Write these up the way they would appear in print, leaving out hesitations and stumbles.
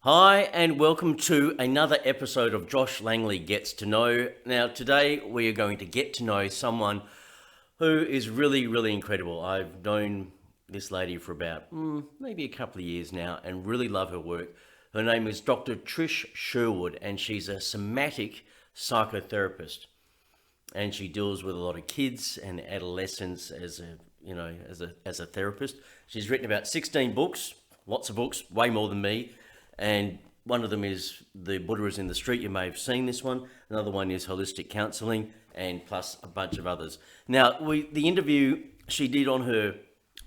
Hi, and welcome to another episode of Josh Langley Gets to Know. Now, today we are going to get to know someone who is really, really incredible. I've known this lady for about maybe a couple of years now and really love her work. Her name is Dr. Trish Sherwood, and she's a somatic psychotherapist. And she deals with a lot of kids and adolescents as a therapist. She's written about 16 books, lots of books, way more than me. And one of them is The Buddha is in the Street. You may have seen this one. Another one is Holistic Counselling, and plus a bunch of others. Now, the interview she did on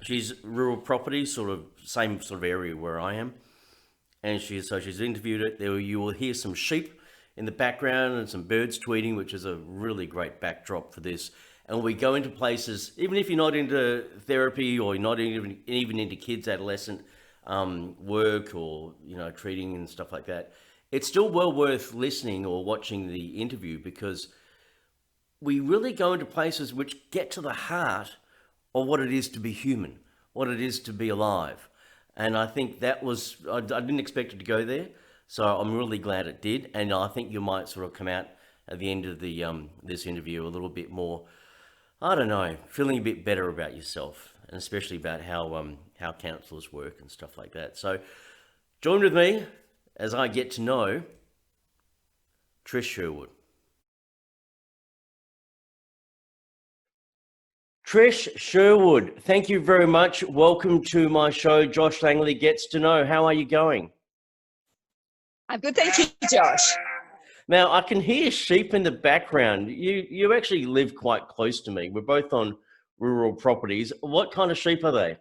she's rural property, sort of same sort of area where I am. And she's interviewed it. You will hear some sheep in the background and some birds tweeting, which is a really great backdrop for this. And we go into places, even if you're not into therapy or you're not even into kids, adolescent work or treating and stuff like that, it's still well worth listening or watching the interview, because we really go into places which get to the heart of what it is to be human, what it is to be alive. And I think I didn't expect it to go there, so I'm really glad it did. And I think you might sort of come out at the end of the this interview a little bit more, I don't know, feeling a bit better about yourself, and especially about how counsellors work and stuff like that. So join with me as I get to know Trish Sherwood. Trish Sherwood, thank you very much. Welcome to my show, Josh Langley Gets to Know. How are you going? I'm good, thank you, Josh. Now, I can hear sheep in the background. You actually live quite close to me. We're both on rural properties. What kind of sheep are they?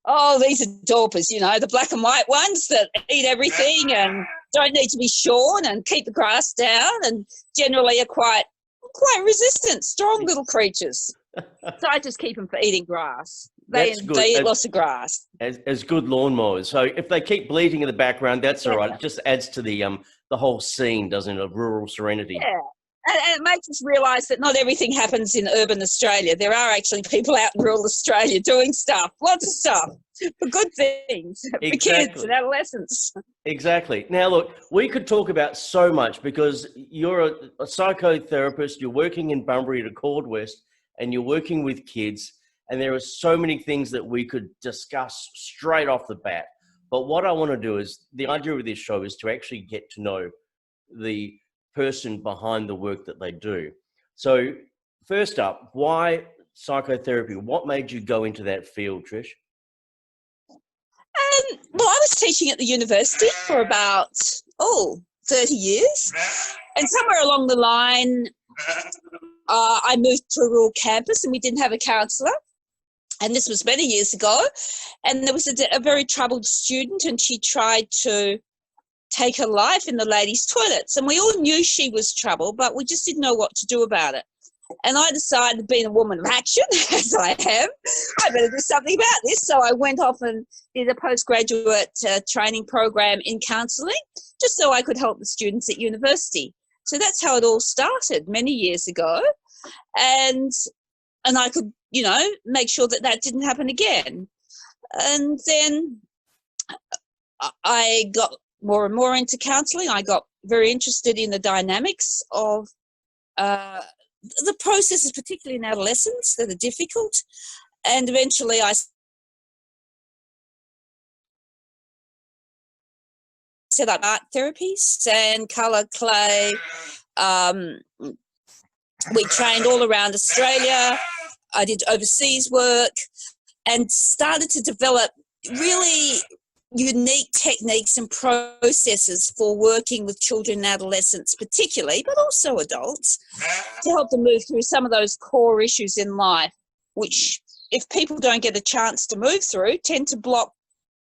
Oh, these are dorpers, the black and white ones that eat everything and don't need to be shorn and keep the grass down, and generally are quite resistant, strong little creatures. So I just keep them for eating grass. They eat lots of grass. As good lawnmowers. So if they keep bleating in the background, that's all right. It just adds to the whole scene, doesn't it, of rural serenity. Yeah. And it makes us realise that not everything happens in urban Australia. There are actually people out in rural Australia doing stuff, lots of stuff, for good things, for kids and adolescents. Exactly. Now, look, we could talk about so much, because you're a psychotherapist, you're working in Bunbury at Accord West, and you're working with kids, and there are so many things that we could discuss straight off the bat. But what I want to do is, the idea of this show is to actually get to know the person behind the work that they do. So first up, why psychotherapy? What made you go into that field, Trish? Well, I was teaching at the university for about 30 years, and somewhere along the line I moved to a rural campus and we didn't have a counsellor, and this was many years ago, and there was a very troubled student, and she tried to take her life in the ladies' toilets, and we all knew she was troubled, but we just didn't know what to do about it. And I decided, being a woman of action, as I am, I better do something about this. So I went off and did a postgraduate training program in counselling, just so I could help the students at university. So that's how it all started many years ago. And I could, make sure that didn't happen again. And then I got more and more into counselling. I got very interested in the dynamics of the processes, particularly in adolescence, that are difficult. And eventually I set up art therapy, sand, colour, clay. We trained all around Australia. I did overseas work and started to develop really unique techniques and processes for working with children and adolescents particularly, but also adults, to help them move through some of those core issues in life, which, if people don't get a chance to move through, tend to block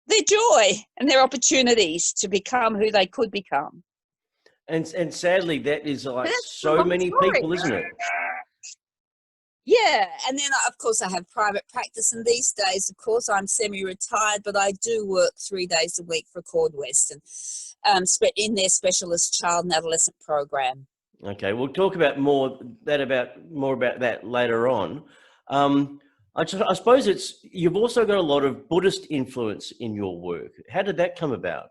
their joy and their opportunities to become who they could become. And sadly, that is like so many people, isn't it? Yeah, and then, of course, I have private practice, and these days, of course, I'm semi-retired, but I do work 3 days a week for Accord West, and in their specialist child and adolescent program. Okay, we'll talk about more about that later on. I suppose you've also got a lot of Buddhist influence in your work. How did that come about?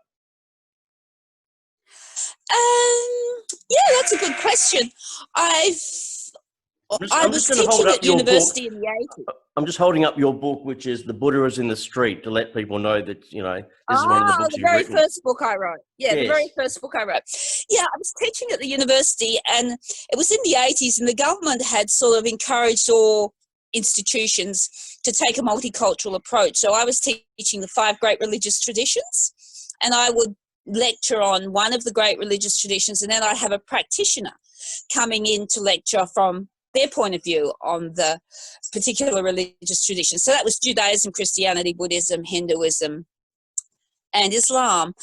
Yeah, that's a good question. I I'm was just going to hold teaching up at your book. university in the 80s. I'm just holding up your book, which is The Buddha is in the Street, to let people know that, this is one of the Oh, books the you've very written. first book I wrote. Yeah, the Yes. very first book I wrote. Yeah, I was teaching at the university, and it was in the 80s, and the government had sort of encouraged all institutions to take a multicultural approach. So I was teaching the 5 great religious traditions, and I would lecture on one of the great religious traditions, and then I'd have a practitioner coming in to lecture from their point of view on the particular religious tradition. So that was Judaism, Christianity, Buddhism, Hinduism, and Islam.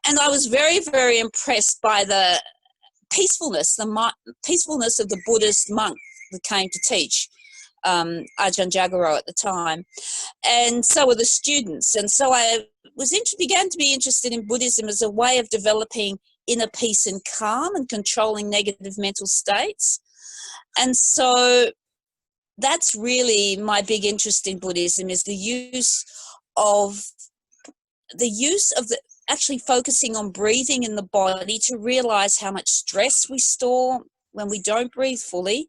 And I was very, very impressed by the peacefulness of the Buddhist monk that came to teach, Ajahn Jagaro at the time. And so were the students. And so I began to be interested in Buddhism as a way of developing inner peace and calm and controlling negative mental states. And so that's really my big interest in Buddhism, is the use of actually focusing on breathing in the body to realize how much stress we store when we don't breathe fully,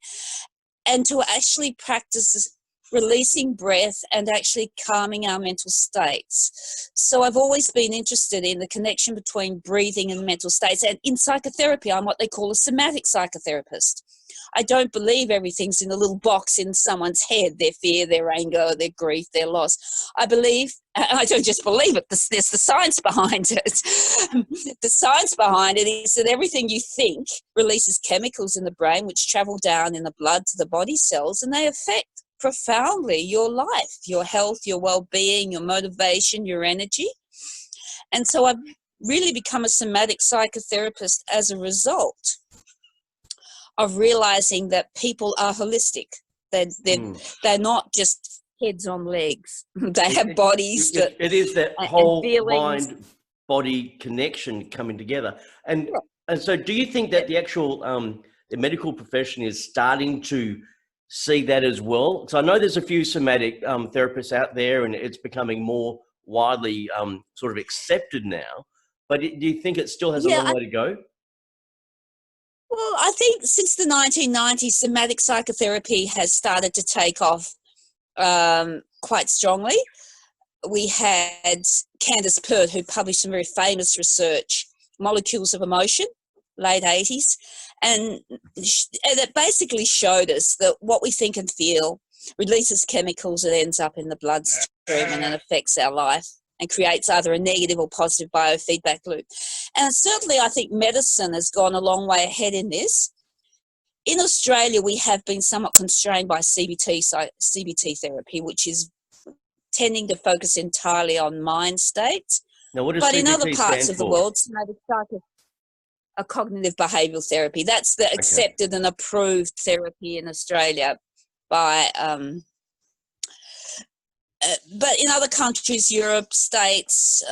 and to actually practice releasing breath and actually calming our mental states. So I've always been interested in the connection between breathing and mental states. And in psychotherapy, I'm what they call a somatic psychotherapist. I don't believe everything's in a little box in someone's head, their fear, their anger, their grief, their loss. I believe, and I don't just believe it, there's the science behind it. The science behind it is that everything you think releases chemicals in the brain which travel down in the blood to the body cells, and they affect profoundly your life, your health, your well-being, your motivation, your energy. And so I've really become a somatic psychotherapist as a result of realizing that people are holistic. They're not just heads on legs. They have bodies It is that and whole feelings. mind-body connection coming together. And Yeah. and so do you think that the actual the medical profession is starting to see that as well? Because I know there's a few somatic therapists out there, and it's becoming more widely sort of accepted now. But do you think it still has a long Yeah, way to go? well, I think since the 1990s, somatic psychotherapy has started to take off quite strongly. We had Candace Pert, who published some very famous research, Molecules of Emotion, late 80s, and it basically showed us that what we think and feel releases chemicals that ends up in the bloodstream and then affects our life and creates either a negative or positive biofeedback loop. And certainly I think medicine has gone a long way ahead in this. In Australia, we have been somewhat constrained by CBT therapy, which is tending to focus entirely on mind states. Now, what does But in other CBT parts stand of the for? world, a cognitive behavioural therapy. That's the accepted and approved therapy in Australia by but in other countries, Europe, States,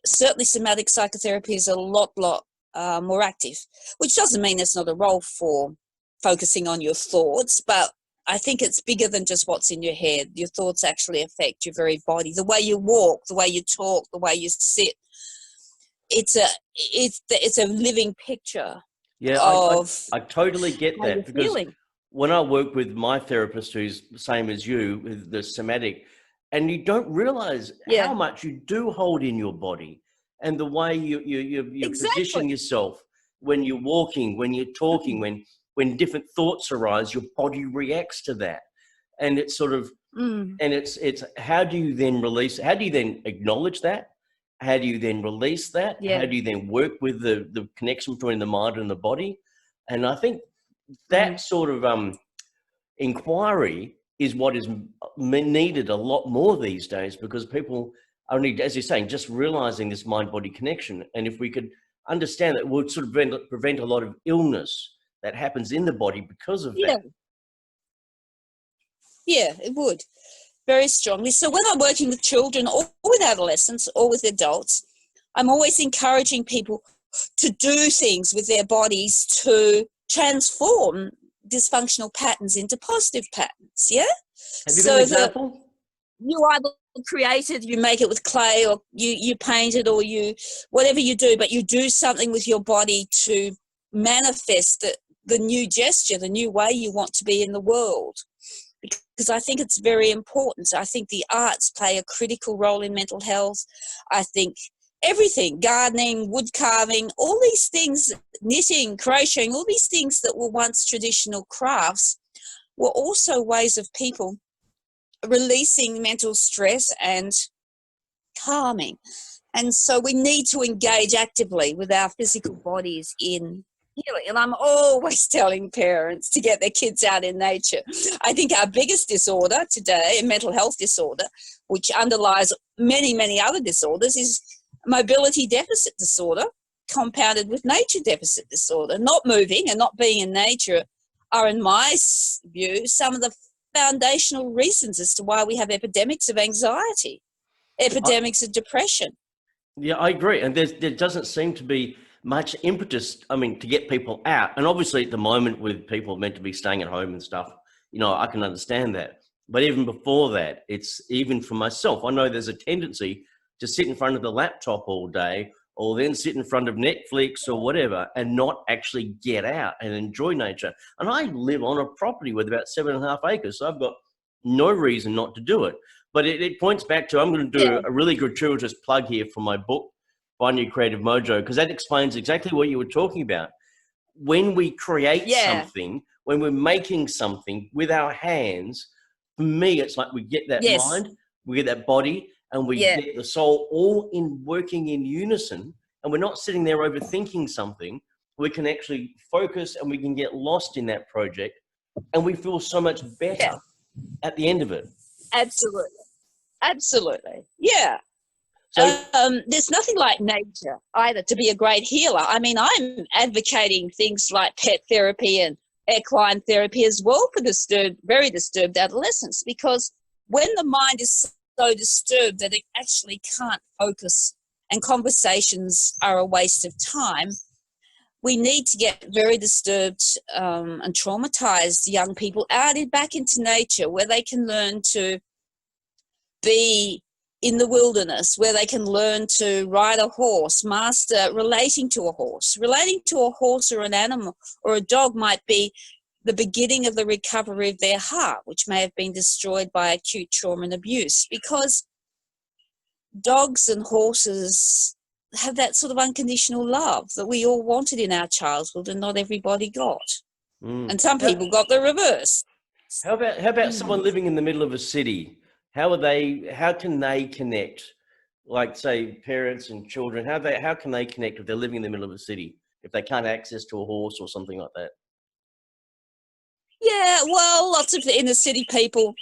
certainly somatic psychotherapy is a lot more active, which doesn't mean there's not a role for focusing on your thoughts, but I think it's bigger than just what's in your head. Your thoughts actually affect your very body, the way you walk, the way you talk, the way you sit. It's a living picture Yeah, of I totally get how you're that, because feeling. when I work with my therapist, who's the same as you, with the somatic, and you don't realize Yeah, how much you do hold in your body, and the way you position exactly. yourself when you're walking, when you're talking, when different thoughts arise, your body reacts to that, and it's sort of Mm, and it's how do you then release? How do you then acknowledge that? How do you then release that? yeah. How do you then work with the connection between the mind and the body? And I think Mm, that sort of inquiry is what is needed a lot more these days, because people are only, as you're saying, just realizing this mind-body connection. And if we could understand that, it would sort of prevent a lot of illness that happens in the body because of yeah, that. yeah, it would. Very strongly. So when I'm working with children or with adolescents or with adults, I'm always encouraging people to do things with their bodies to transform dysfunctional patterns into positive patterns. Yeah. Have you got an So that example? you either create it, you make it with clay, or you paint it, or you, whatever you do, but you do something with your body to manifest the new gesture, the new way you want to be in the world. Because I think it's very important. I think the arts play a critical role in mental health. I think everything, gardening, wood carving, all these things, knitting, crocheting, all these things that were once traditional crafts were also ways of people releasing mental stress and calming. And so we need to engage actively with our physical bodies in healing. And I'm always telling parents to get their kids out in nature. I think our biggest disorder today, a mental health disorder, which underlies many, many other disorders, is mobility deficit disorder compounded with nature deficit disorder. Not moving and not being in nature are, in my view, some of the foundational reasons as to why we have epidemics of anxiety, epidemics of depression. Yeah, I agree. And there doesn't seem to be much impetus, I mean, to get people out. And obviously at the moment with people meant to be staying at home and stuff, you know, I can understand that. But even before that, it's even for myself, I know there's a tendency to sit in front of the laptop all day or then sit in front of Netflix or whatever and not actually get out and enjoy nature. And I live on a property with about 7.5 acres, so I've got no reason not to do it. But it points back to, I'm going to do a really gratuitous plug here for my book, Find Your Creative Mojo, because that explains exactly what you were talking about. When we create something, when we're making something with our hands, for me, it's like we get that mind, we get that body, and we get the soul all in working in unison. And we're not sitting there overthinking something. We can actually focus and we can get lost in that project. And we feel so much better at the end of it. Absolutely. Yeah. So there's nothing like nature either to be a great healer. I mean, I'm advocating things like pet therapy and equine therapy as well for very disturbed adolescents, because when the mind is so disturbed that it actually can't focus and conversations are a waste of time, we need to get very disturbed and traumatized young people back into nature, where they can learn to be in the wilderness, where they can learn to ride a horse, master relating to a horse. Relating to a horse or an animal or a dog might be the beginning of the recovery of their heart, which may have been destroyed by acute trauma and abuse, because dogs and horses have that sort of unconditional love that we all wanted in our childhood and not everybody got. And some people got the reverse. How about someone living in the middle of a city? How can they connect? Like, say, parents and children, how can they connect if they're living in the middle of a city, if they can't access to a horse or something like that? Yeah, well, lots of inner city people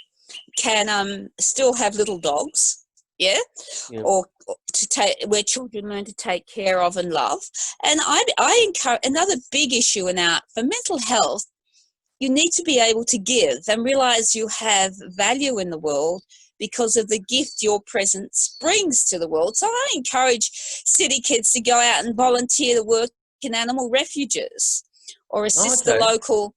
can still have little dogs, or where children learn to take care of and love. And I encourage, another big issue for mental health, you need to be able to give and realize you have value in the world because of the gift your presence brings to the world. So I encourage city kids to go out and volunteer to work in animal refuges or assist the local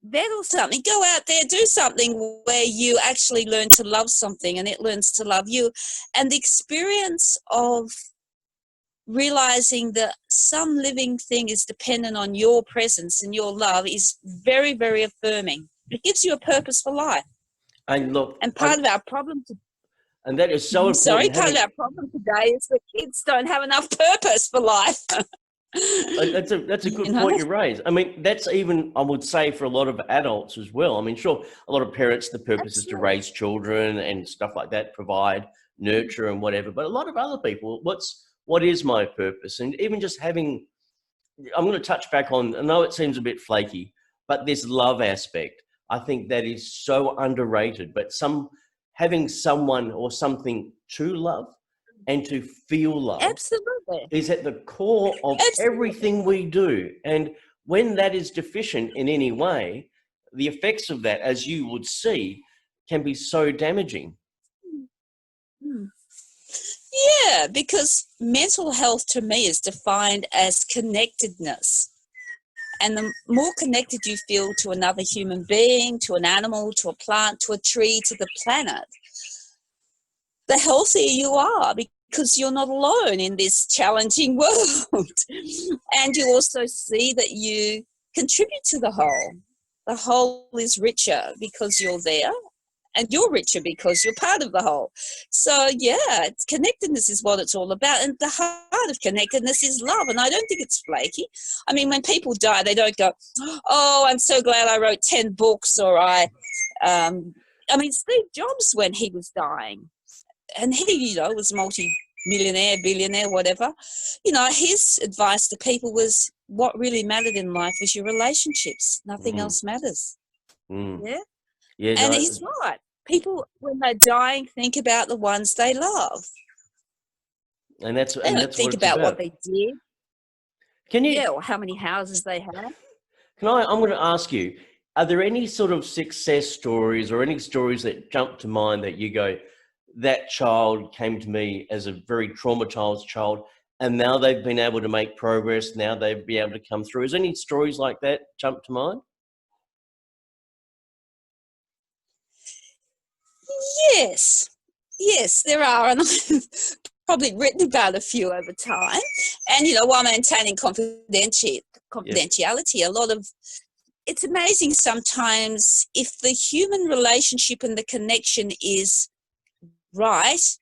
vet or something. Go out there, do something where you actually learn to love something and it learns to love you. And the experience of realizing that some living thing is dependent on your presence and your love is very, very affirming. It gives you a purpose for life. And look, and part of our problem and that is so important. Part of our problem today is that kids don't have enough purpose for life. That's a good point you raise. I mean, that's even, I would say, for a lot of adults as well. I mean, sure, a lot of parents, the purpose is to raise children and stuff like that, provide, nurture and whatever. But a lot of other people, what is my purpose? And even just having, I'm going to touch back on, I know it seems a bit flaky, but this love aspect, I think that is so underrated. But having someone or something to love and to feel love is at the core of everything we do. And when that is deficient in any way, the effects of that, as you would see, can be so damaging. Yeah, because mental health to me is defined as connectedness. And the more connected you feel to another human being, to an animal, to a plant, to a tree, to the planet, the healthier you are, because you're not alone in this challenging world. And you also see that you contribute to the whole. The whole is richer because you're there, and you're richer because you're part of the whole. So, yeah, connectedness is what it's all about. And the heart of connectedness is love. And I don't think it's flaky. I mean, when people die, they don't go, oh, I'm so glad I wrote 10 books, or I mean, Steve Jobs, when he was dying, and he, was multi-millionaire, billionaire, whatever, his advice to people was what really mattered in life was your relationships. Nothing else matters. Yeah? Yeah, And no, he's right. People, when they're dying, think about the ones they love. and that's They don't think what it's about what about. they did, Can you? or how many houses they had. I'm going to ask you: are there any sort of success stories or any stories that jump to mind that you go, that child came to me as a very traumatized child, and now they've been able to make progress. Now they've been able to come through. Is there any stories like that jump to mind? Yes, there are, and I've probably written about a few over time. And while maintaining confidentiality, it's amazing sometimes if the human relationship and the connection is right,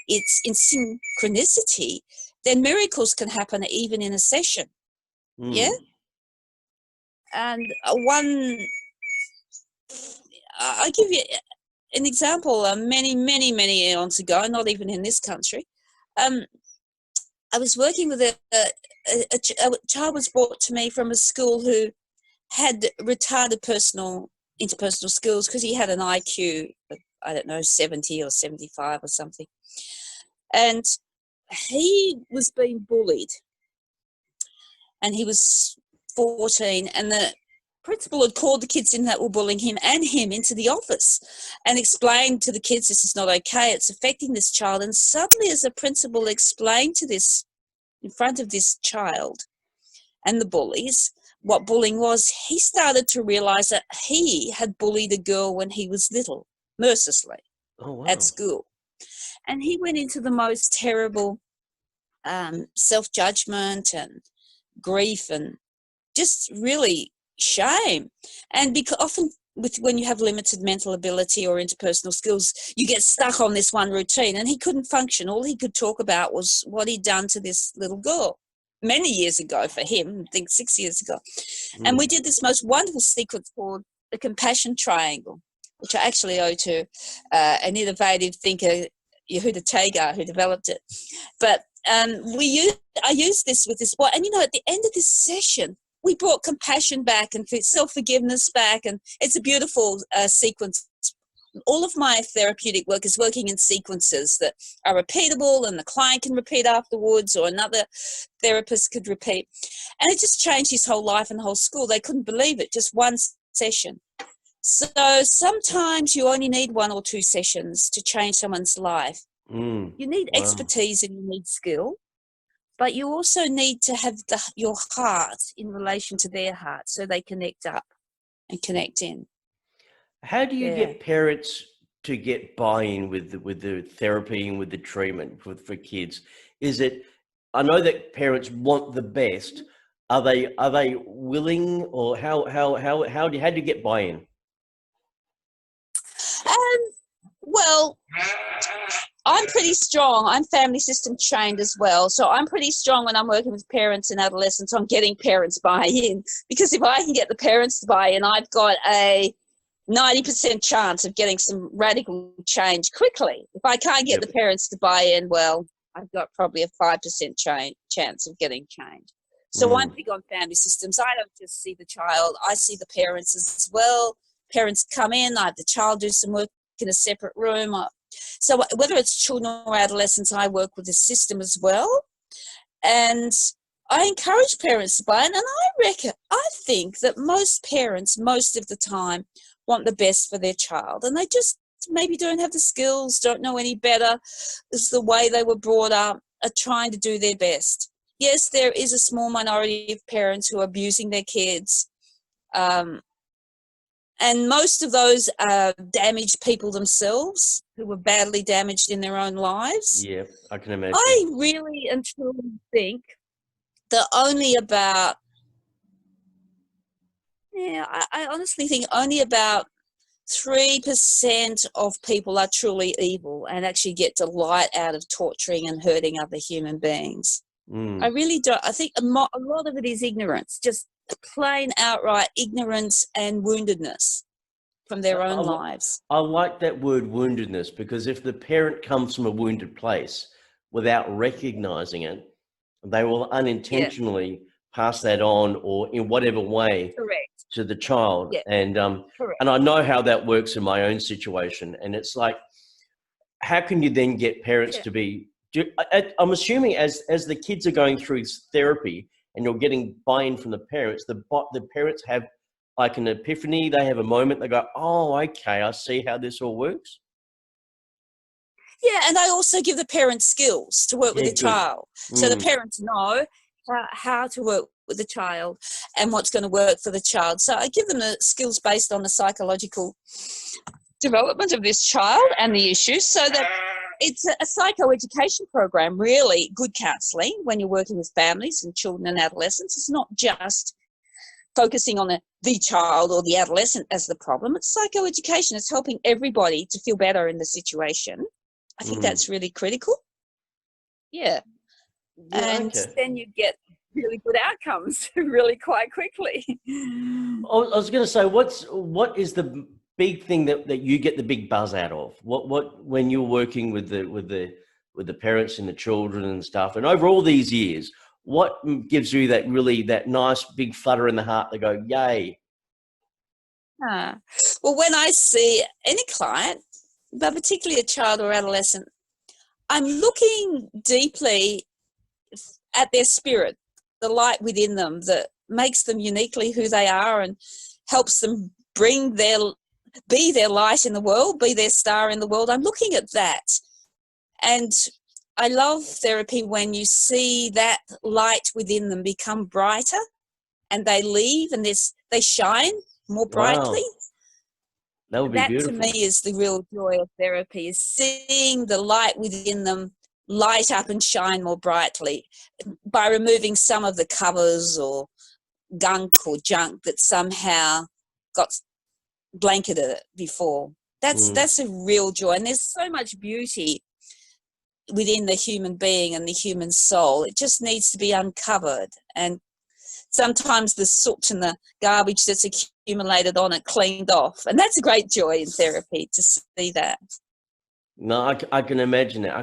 it's in synchronicity, then miracles can happen even in a session. Yeah. And I'll give you an example. Many eons ago, not even in this country, I was working with a child was brought to me from a school who had retarded interpersonal skills because he had an IQ of, I don't know, 70 or 75 or something. And he was being bullied. And he was 14, and the principal had called the kids in that were bullying him and him into the office and explained to the kids, this is not okay, it's affecting this child. And suddenly, as the principal explained to this in front of this child and the bullies what bullying was, he started to realize that he had bullied a girl when he was little, mercilessly, at school. And he went into the most terrible self-judgment and grief and just really shame. And because often when you have limited mental ability or interpersonal skills, you get stuck on this one routine, and he couldn't function. All he could talk about was what he'd done to this little girl many years ago for him, I think 6 years ago. And we did this most wonderful sequence called the compassion triangle, which I actually owe to an innovative thinker, Yehuda Tagar, who developed it. But I used this with this boy, and at the end of this session, we brought compassion back and self-forgiveness back, and it's a beautiful sequence. All of my therapeutic work is working in sequences that are repeatable, and the client can repeat afterwards, or another therapist could repeat. And it just changed his whole life and the whole school. They couldn't believe it, just one session. So sometimes you only need 1 or 2 sessions to change someone's life. You need expertise and you need skill, but you also need to have your heart in relation to their heart so they connect up and connect in. How do you get parents to get buy-in with the therapy and with the treatment for kids? Is it, I know that parents want the best. Are they willing, or how do you get buy-in? Well, I'm pretty strong. I'm family system trained as well. So I'm pretty strong when I'm working with parents and adolescents on getting parents buy-in, because if I can get the parents to buy in, I've got a 90% chance of getting some radical change quickly. If I can't get the parents to buy in, well, I've got probably a 5% chance of getting change. So I'm big on family systems. I don't just see the child, I see the parents as well. Parents come in, I have the child do some work in a separate room. So whether it's children or adolescents, I work with the system as well. And I encourage parents to buy in, and I think that most parents, most of the time, want the best for their child, and they just maybe don't have the skills, don't know any better. It's the way they were brought up, are trying to do their best. yes, there is a small minority of parents who are abusing their kids. And most of those are damaged people themselves who were badly damaged in their own lives. Yeah, I can imagine. I really and truly think that only about, I honestly think only about 3% of people are truly evil and actually get delight out of torturing and hurting other human beings. I really don't. I think a lot of it is ignorance, just plain outright ignorance and woundedness from their own lives. I like that word woundedness, because if the parent comes from a wounded place without recognizing it, they will unintentionally pass that on, or in whatever way, Correct. to the child. Yeah. And Correct. and I know how that works in my own situation. And it's like, how can you then get parents to be? I'm assuming as the kids are going through therapy and you're getting buy-in from the parents, the parents have like an epiphany. They have a moment. They go, "Oh, okay, I see how this all works." Yeah, and I also give the parents skills to work with the child. So the parents know how to work with the child and what's going to work for the child. So I give them the skills based on the psychological development of this child and the issues, so that it's a psychoeducation program, really. Good counselling when you're working with families and children and adolescents. It's not just focusing on the child or the adolescent as the problem. It's psychoeducation. It's helping everybody to feel better in the situation. I think that's really critical. Yeah. And then you get really good outcomes really quite quickly. I was going to say, what is the big thing that you get the big buzz out of? What when you're working with the parents and the children and stuff, and over all these years, what gives you that nice big flutter in the heart? They go, yay. Well, when I see any client, but particularly a child or adolescent, I'm looking deeply at their spirit, the light within them that makes them uniquely who they are and helps them be their light in the world, be their star in the world. I'm looking at that. And I love therapy when you see that light within them become brighter and they leave and they shine more brightly. Wow. That would be beautiful. That to me is the real joy of therapy, is seeing the light within them light up and shine more brightly by removing some of the covers or gunk or junk that somehow got blanketed before. That's a real joy. And there's so much beauty within the human being and the human soul. It just needs to be uncovered. And sometimes the soot and the garbage that's accumulated on it cleaned off. And that's a great joy in therapy, to see that. No, I can imagine that.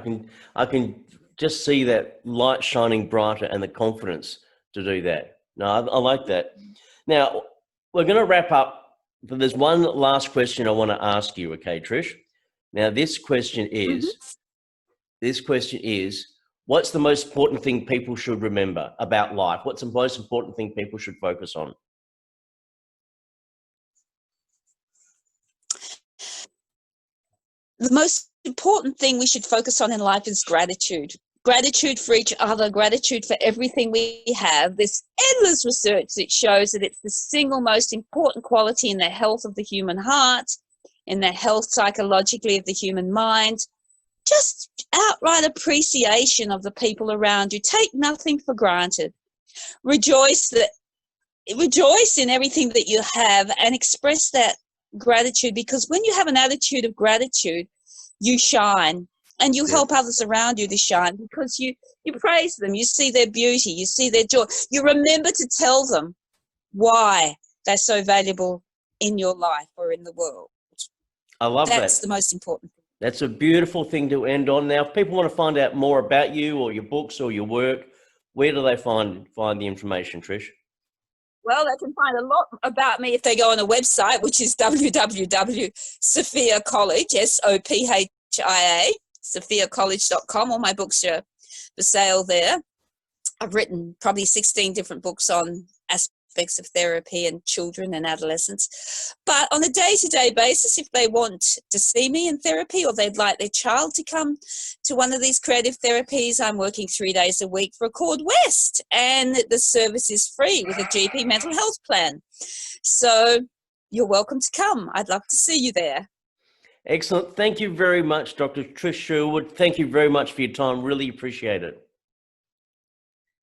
I can just see that light shining brighter and the confidence to do that. No, I like that. Now, we're going to wrap up, but there's one last question I want to ask you, okay, Trish? Now, this question is, what's the most important thing people should remember about life? What's the most important thing people should focus on? The most important thing we should focus on in life is gratitude. Gratitude for each other, gratitude for everything we have. There's endless research that shows that it's the single most important quality in the health of the human heart, in the health psychologically of the human mind. Just outright appreciation of the people around you. Take nothing for granted. Rejoice in everything that you have and express that gratitude, because when you have an attitude of gratitude, you shine and you help others around you to shine, because you praise them, you see their beauty, you see their joy, you remember to tell them why they're so valuable in your life or in the world. I love that. That's the most important thing. That's a beautiful thing to end on. Now, if people want to find out more about you or your books or your work, where do they find the information, Trish? Well, they can find a lot about me if they go on a website, which is www.sophiacollege, SOPHIA, sophiacollege.com. All my books are for sale there. I've written probably 16 different books on aspects aspects of therapy and children and adolescents. But on a day-to-day basis, if they want to see me in therapy or they'd like their child to come to one of these creative therapies, I'm working 3 days a week for Accord West, and the service is free with a GP mental health plan. So you're welcome to come. I'd love to see you there. Excellent. Thank you very much, Dr. Trish Sherwood. Thank you very much for your time. Really appreciate it.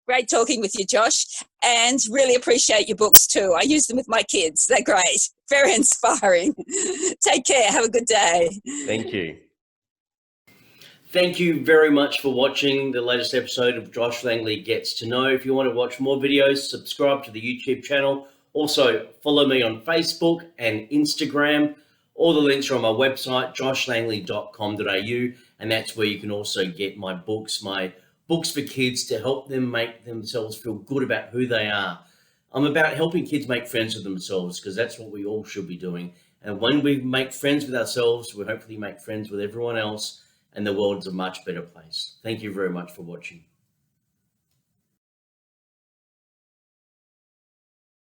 Great talking with you, Josh, and really appreciate your books too. I use them with my kids. They're great. Very inspiring. Take care. Have a good day. Thank you. Thank you very much for watching the latest episode of Josh Langley Gets to Know. If you want to watch more videos, subscribe to the YouTube channel. Also, follow me on Facebook and Instagram. All the links are on my website, joshlangley.com.au, and that's where you can also get my books for kids to help them make themselves feel good about who they are. I'm about helping kids make friends with themselves, because that's what we all should be doing. And when we make friends with ourselves, we hopefully make friends with everyone else, and the world's a much better place. Thank you very much for watching.